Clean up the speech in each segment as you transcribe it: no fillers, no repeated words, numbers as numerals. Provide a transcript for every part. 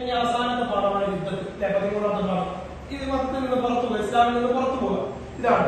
ഇനി അവസാനത്തെ പാഠമാണ് യുദ്ധത്തിൽ 13ാമത്തെ പാഠം. ഇത് മതത്തിൽ നിന്ന് പുറത്തു പോകുക, ഇസ്ലാമിൽ നിന്ന് പുറത്തു പോകുക. ഇതാണ്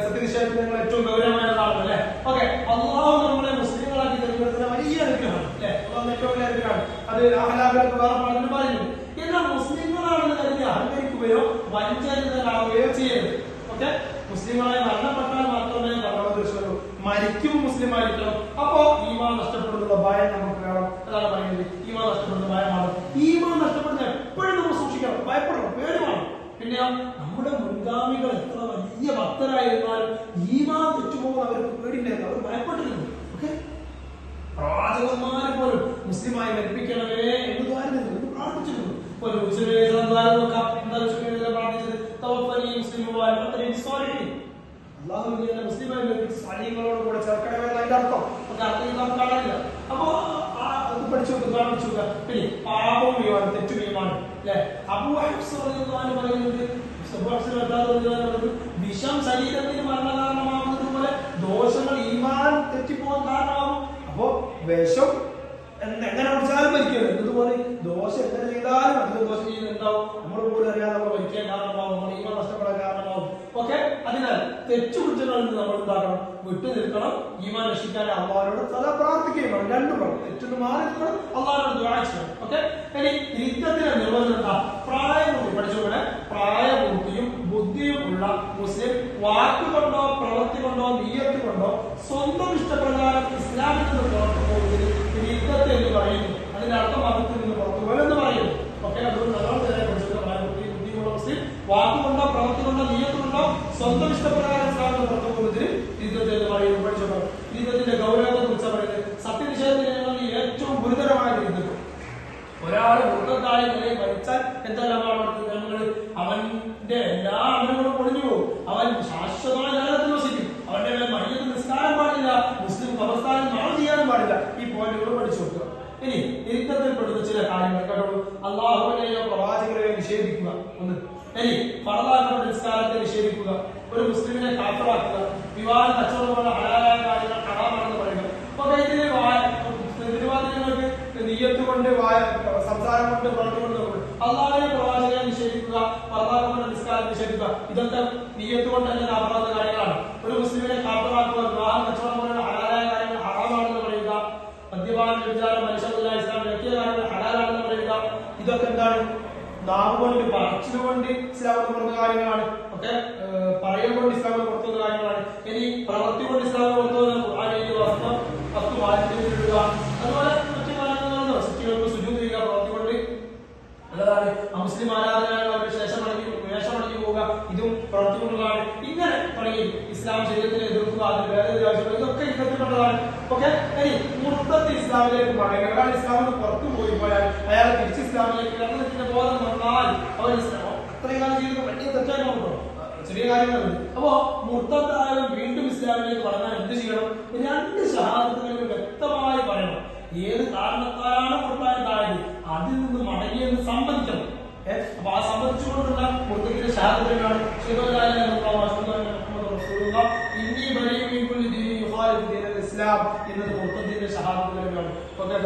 സത്യനിഷേധത്തിൽ നിങ്ങൾ ഏറ്റവും ഗൗരവമായ നാളുകൾ അല്ലെ. ഓക്കെ, അള്ളാഹു നമ്മളെ മുസ്ലിങ്ങളാക്കി തെരഞ്ഞെടുക്കുന്ന വലിയ അനുഗ്രഹമാണ് അല്ലെ. അള്ളാഹു ഏറ്റവും വലിയ അനുഗ്രഹമാണ്. അത് അഹ്ലാബിലൊക്കെ വേറെ പാഠങ്ങൾ പറയുന്നു. എന്നാൽ മുസ്ലിങ്ങളാണെന്ന് കരുതി അഹങ്കരിക്കുകയോ വഞ്ചരിതരാകുകയോ ചെയ്യരുത്. ഓക്കെ, മുസ്ലിങ്ങളായി മരണപ്പെട്ടാൽ മാത്രമേ പരമദൃശ്യമുള്ളൂ. മരിക്കും മുസ്ലിം ആയിരിക്കണം. അപ്പോ ഈമാൻ നഷ്ടപ്പെടുന്നുള്ള ഭയം നമുക്ക് വേണം. അതാണ് പറയുന്നത്, ഈമാൻ നഷ്ടപ്പെടുന്ന ഭയമാണ്. ഈമാൻ നഷ്ടപ്പെടുന്ന എപ്പോഴും നമ്മൾ സൂക്ഷിക്കണം, ഭയപ്പെടണം, പേടിമാണ്. പിന്നെ നമ്മുടെ മുൻഗാമികൾ എത്ര വലിയ ഭക്തരായിരുന്നാലും ഈമാൻ തെറ്റുപോകുന്ന അവർക്ക് പേടിണ്ടായിരുന്നു, അവർ ഭയപ്പെട്ടിരുന്നു. ഓക്കെ, പ്രവാചകന്മാരെ പോലും മുസ്ലിമായി മരിപ്പിക്കണമേ എന്ന് പ്രാർത്ഥിച്ചിരുന്നു. മുസ്ലിമായി സാലികളോട് കൂടെ ചേർക്കണമെന്ന് അതിന്റെ അർത്ഥം. നമുക്ക് അറിയില്ല. അപ്പോ അത് പഠിച്ചു നോക്കുക. പിന്നെ പാപവും ഈമാനും തെറ്റും ഈമാനും അല്ലെ. അബൂ ഹഫ്സ് പറയുന്നത് വിഷം ശരീരത്തിന് മരണകാരണമാകുന്നത് പോലെ ദോഷങ്ങൾ ഈമാൻ തെറ്റിപ്പോകാൻ കാരണമാകും. അപ്പോ വിഷം എങ്ങനെ കുടിച്ചാലും മരിക്കരുത് എന്നതുപോലെ ദോഷം എങ്ങനെ ചെയ്താലും അധികം ദോഷം ചെയ്യുന്നുണ്ടാവും. നമ്മൾ പോലും അറിയാതെ നമ്മൾ മരിക്കാൻ കാരണമാവും, നമ്മൾ ഈമാൻ നഷ്ടപ്പെടാൻ കാരണമാവും. ഓക്കെ, അതിനാൽ തെറ്റുകുറ്റങ്ങളിൽ നിന്ന് നമ്മൾ എന്താക്കണം, വിട്ടു നിൽക്കണം. ഈമാൻ രക്ഷിക്കാൻ അള്ളാഹുവിനോട് സദാ പ്രാർത്ഥിക്കുകയും വേണം. രണ്ടും വേണം, തെറ്റൊന്ന് മാറി നിൽക്കണം, അള്ളാഹുവിനോട് ദുആ ചെയ്യണം. ഓക്കെ, ഇനി യുദ്ധത്തിലെ നിർവചനം പ്രായപൂർത്തി പഠിച്ചുകൊണ്ട് പ്രായപൂർത്തിയും ബുദ്ധിയും ഉള്ള മുസ്ലിം വാക്കുകൊണ്ടോ പ്രവൃത്തി കൊണ്ടോ നിയ്യത്ത് കൊണ്ടോ സ്വന്തം ഇഷ്ടപ്രകാരം ഇസ്ലാമിൽ നിന്ന് പുറത്തു പോകുന്നതിന് യുദ്ധത്തെ എന്ന് പറയുന്നു. അതിന്റെ അർത്ഥം മതത്തിൽ നിന്ന് പുറത്തു പോലെന്ന് പറയുന്നു. ഓക്കെ, അതുകൊണ്ട് ബുദ്ധിയുള്ള മുസ്ലിം വാക്കുകൊണ്ടോ പ്രവൃത്തി കൊണ്ടോ നിയ്യത്ത് കൊണ്ടോ സ്വന്തം ഇഷ്ടപ്രകാരം ഇസ്ലാമിൽ നിന്ന് പുറത്തു പോകുന്നതിന് യുദ്ധത്തെ എന്ന് പറയുന്നു. പഠിച്ചോ, യുദ്ധത്തിന്റെ ഗൗരവത്തെ കുറിച്ച് പറയുന്നത് സത്യനിഷേധത്തിന് ഏറ്റവും ഗുരുതരമായ യുദ്ധം. ഒരാൾ മൃഗത്തായ നിലയിൽ മരിച്ചാൽ എന്തെല്ലാം അവന്റെ എല്ലാ അമലുകളും പൊളിഞ്ഞു പോകും. അവൻ ശാശ്വതമായ നരകത്തിൽ വസിക്കും. അവന്റെ മയ്യത്ത് നിസ്കാരം പാടില്ല, മുസ്ലിം ഖബർസ്ഥാനിൽ നാം ചെയ്യാനും പാടില്ല. ഈ പോയിന്റുകൾ പഠിച്ചു നോക്കുക. ഇനി യുദ്ധത്തിൽപ്പെടുന്ന ചില കാര്യങ്ങൾ കേട്ടോളൂ. അള്ളാഹുവിനെയോ പ്രവാചകരെയോ നിഷേധിക്കുക ഒന്ന്. ഇനി ഫർദാക്കപ്പെട്ട നിസ്കാരത്തെ നിഷേധിക്കുക, ഒരു മുസ്ലിമിനെ കാഫിറാക്കുക, വിവാഹം കച്ചവടമുള്ള ഹലാലായ കാര്യങ്ങൾ ഹറാമാണെന്ന് പറയുക. അപ്പൊ ഇതിന് തിരുവാതിരങ്ങൾക്ക് നിയ്യത്ത് കൊണ്ട് സംസാരം കൊണ്ട് പ്രവർത്തി കൊണ്ട് അള്ളാഹുവിനെ പ്രവാചകനെ നിഷേധിക്കുക, ഫർദാക്കപ്പെട്ട നിസ്കാരം നിഷേധിക്കുക, ഇതൊക്കെ നിയ്യത്ത് കൊണ്ട് തന്നെ അപരാധ കാര്യങ്ങളാണ്. ഒരു മുസ്ലിമിനെ കാഫിറാക്കുക, വിവാഹം കച്ചവടം പോലുള്ള ഹലാലായ കാര്യങ്ങൾ ഹറാമാണെന്ന് പറയുക, മദ്യപാനം വ്യഭിചാരം മനുഷ്യല്ല ഇസ്ലാം വ്യക്തിയ കാര്യങ്ങൾ ഹലാലാണെന്ന് പറയുക, ഇതൊക്കെ എന്താണ്, നാവ് കൊണ്ട് പറച്ചിലുകൊണ്ട് ഇസ്ലാം പുറത്തുന്ന കാര്യങ്ങളാണ്. ഓക്കെ, പറയൽ കൊണ്ട് ഇസ്ലാം പുറത്തുന്ന കാര്യങ്ങളാണ്. ഇനി പ്രവൃത്തി കൊണ്ട് ഇസ്ലാം പുറത്തുവന്ന വസ്തു മാറ്റിടുക, അതുപോലെ മറ്റു കാര്യങ്ങളാണ്. സൃഷ്ടികൾക്ക് സുജൂദ് ചെയ്യുക പ്രവൃത്തി കൊണ്ട്, അല്ലാതെ മുസ്ലിം ആരാധനകളുടെ വേഷമടങ്ങി പോവുക, ഇതും പ്രവൃത്തി കൊണ്ടുള്ളതാണ്. ഇങ്ങനെ തുടങ്ങി ഇസ്ലാം ശരീരത്തിനെ എതിർക്കുക, അതിന് വേറെ ഇതൊക്കെ യുദ്ധത്തിൽപ്പെട്ടതാണ്. ഓക്കെ, ഇനി മുർത്തത്ത് ഇസ്ലാമിലേക്ക് മടങ്ങുക. ഒരാൾ ഇസ്ലാമിന് പുറത്തു പോയി പോയാൽ അയാൾ തിരിച്ച് ഇസ്ലാമിലേക്ക് അദ്ദേഹത്തിന്റെ ബോധം വന്നാൽ അവർ അത്രയും കാലം ചെയ്തത് വലിയ തെറ്റായി നോക്കട്ടോ, ചെറിയ കാര്യങ്ങളുണ്ട്. അപ്പോ മുർത്തത്തായാലും വീണ്ടും ഇസ്ലാമിലേക്ക് മടങ്ങാൻ എന്ത് ചെയ്യണം? രണ്ട് ഷഹാദത്തുകളിൽ വ്യക്തമായി പറയണം. ഏത് കാരണത്താലാണ് മുർത്തായത്, അതിൽ നിന്ന് മടങ്ങിയെന്ന് സമ്മതിക്കണം. അപ്പൊ ആ സംബന്ധിച്ചുകൊണ്ടുള്ള മുർത്തത്തിന്റെ ഷഹാദത്തുകളാണ് ഇസ്ലാം എന്നത് മുർത്തത്തിന്റെ ഷഹാദത്തുകളാണ്. ഓക്കെ,